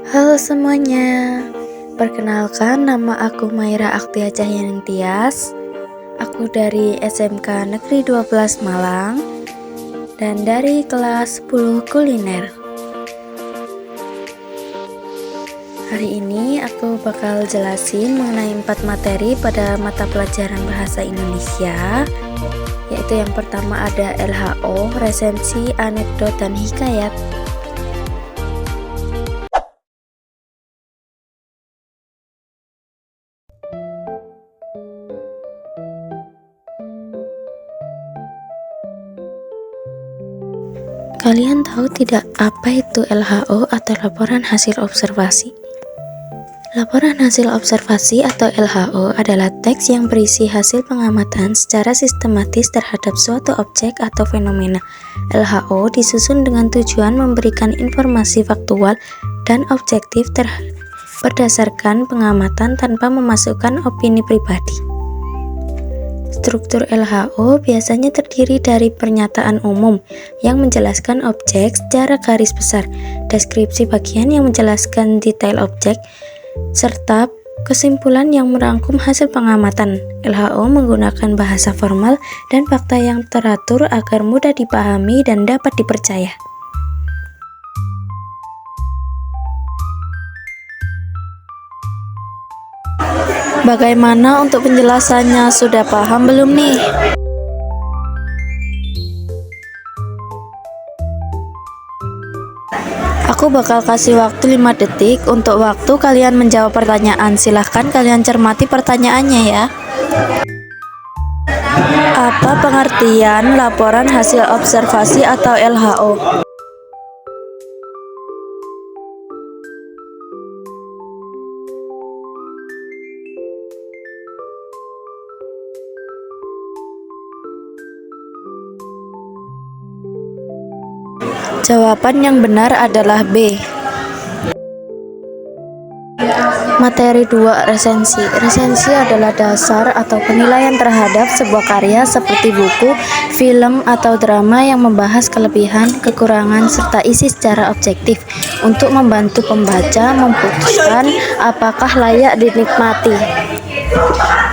Halo semuanya, perkenalkan nama aku Maira Aktia Cahyaning Tias. Aku dari SMK Negeri 12 Malang dan dari kelas 10 kuliner. Hari ini aku bakal jelasin mengenai 4 materi pada mata pelajaran Bahasa Indonesia, yaitu yang pertama ada LHO, resensi, anekdot, dan hikayat. Kalian tahu tidak apa itu LHO atau laporan hasil observasi? Laporan hasil observasi atau LHO adalah teks yang berisi hasil pengamatan secara sistematis terhadap suatu objek atau fenomena. LHO disusun dengan tujuan memberikan informasi faktual dan objektif berdasarkan pengamatan tanpa memasukkan opini pribadi. Struktur LHO biasanya terdiri dari pernyataan umum yang menjelaskan objek secara garis besar, deskripsi bagian yang menjelaskan detail objek, serta kesimpulan yang merangkum hasil pengamatan. LHO menggunakan bahasa formal dan fakta yang teratur agar mudah dipahami dan dapat dipercaya. Bagaimana untuk penjelasannya? Sudah paham belum nih? Aku bakal kasih waktu 5 detik untuk waktu kalian menjawab pertanyaan. Silahkan kalian cermati pertanyaannya ya. Apa pengertian laporan hasil observasi atau LHO? Jawaban yang benar adalah B. Materi 2, resensi. Resensi adalah dasar atau penilaian terhadap sebuah karya seperti buku, film, atau drama yang membahas kelebihan, kekurangan, serta isi secara objektif untuk membantu pembaca memutuskan apakah layak dinikmati.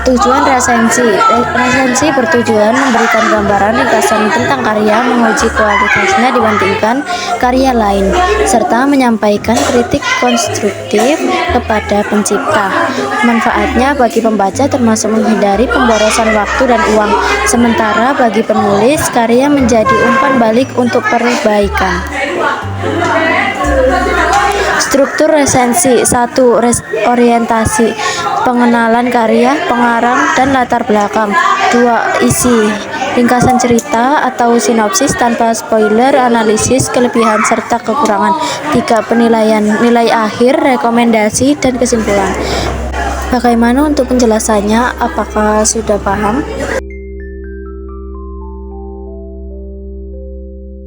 Tujuan resensi. Resensi bertujuan memberikan gambaran ringkasan tentang karya, menguji kualitasnya dibandingkan karya lain, serta menyampaikan kritik konstruktif kepada pencipta. Manfaatnya bagi pembaca termasuk menghindari pemborosan waktu dan uang, sementara bagi penulis, karya menjadi umpan balik untuk perbaikan. Struktur resensi. 1. Orientasi, pengenalan karya, pengarang, dan latar belakang. 2. Isi, ringkasan cerita atau sinopsis tanpa spoiler, analisis kelebihan serta kekurangan. 3. Penilaian, nilai akhir, rekomendasi, dan kesimpulan. Bagaimana untuk penjelasannya? Apakah sudah paham?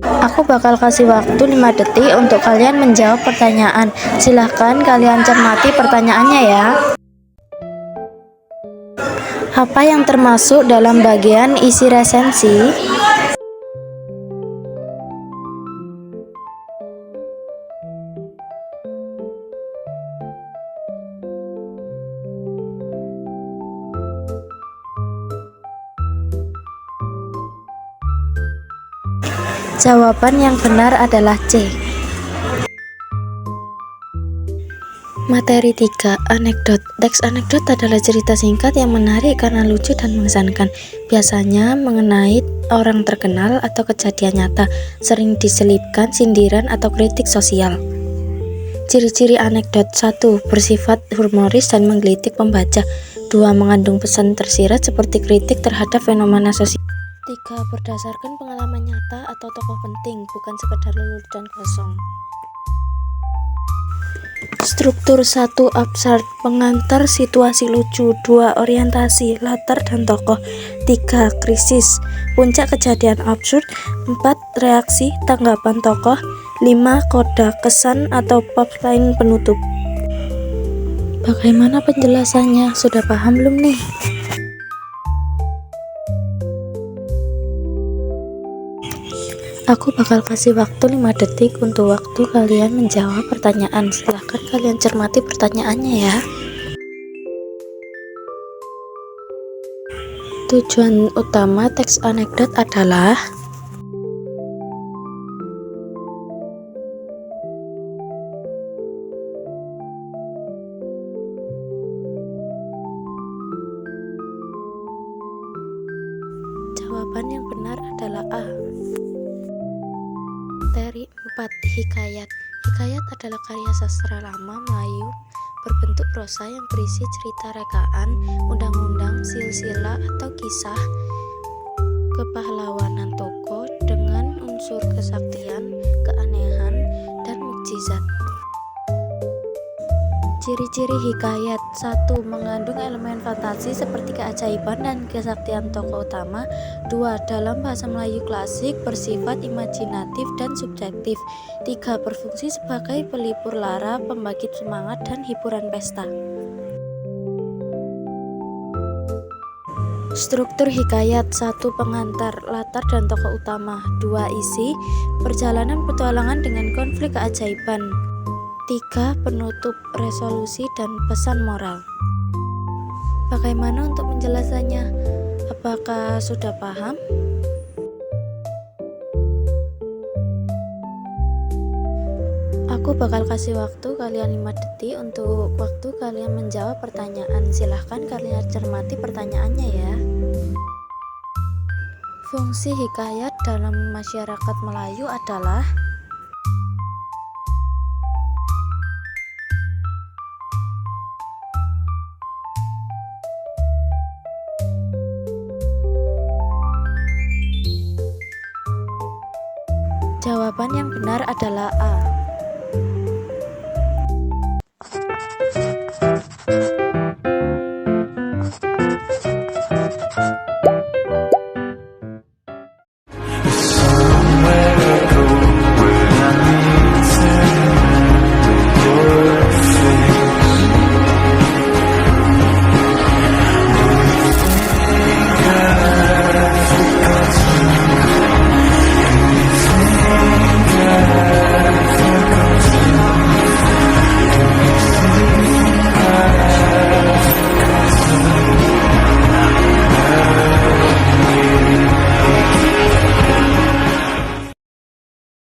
Aku bakal kasih waktu 5 detik untuk kalian menjawab pertanyaan. Silahkan kalian cermati pertanyaannya ya. Apa yang termasuk dalam bagian isi resensi? Jawaban yang benar adalah C. Materi 3, anekdot. Teks anekdot adalah cerita singkat yang menarik karena lucu dan mengesankan. Biasanya mengenai orang terkenal atau kejadian nyata, sering diselipkan sindiran atau kritik sosial. Ciri-ciri anekdot. 1. Bersifat humoris dan menggelitik pembaca. 2. Mengandung pesan tersirat seperti kritik terhadap fenomena sosial. 3. Berdasarkan pengalaman nyata atau tokoh penting, bukan sekedar lelucon kosong. Struktur. 1. Absurd, pengantar situasi lucu. 2. Orientasi, latar dan tokoh. 3. Krisis, puncak kejadian absurd. 4. Reaksi, tanggapan tokoh. 5. Koda, kesan atau punchline penutup. Bagaimana penjelasannya? Sudah paham belum nih? Aku bakal kasih waktu 5 detik untuk waktu kalian menjawab pertanyaan. Silahkan kalian cermati pertanyaannya ya. Tujuan utama teks anekdot adalah jawaban yang benar adalah A. Materi 4. Hikayat. Hikayat adalah karya sastra lama Melayu berbentuk prosa yang berisi cerita rekaan, undang-undang, silsilah atau kisah kepahlawanan tokoh dengan unsur kesaktian, keanehan, dan mukjizat. Ciri-ciri hikayat. 1. Mengandung elemen fantasi seperti keajaiban dan kesaktian tokoh utama. 2. Dalam bahasa Melayu klasik bersifat imajinatif dan subjektif. 3. Berfungsi sebagai pelipur lara, pembangkit semangat, dan hiburan pesta. Struktur hikayat. 1. Pengantar, latar dan tokoh utama. 2. Isi, perjalanan petualangan dengan konflik keajaiban. 3. Penutup, resolusi, dan pesan moral. Bagaimana untuk menjelaskannya? Apakah sudah paham? Aku bakal kasih waktu kalian 5 detik untuk waktu kalian menjawab pertanyaan. Silahkan kalian cermati pertanyaannya ya. Fungsi hikayat dalam masyarakat Melayu adalah jawaban yang benar adalah A.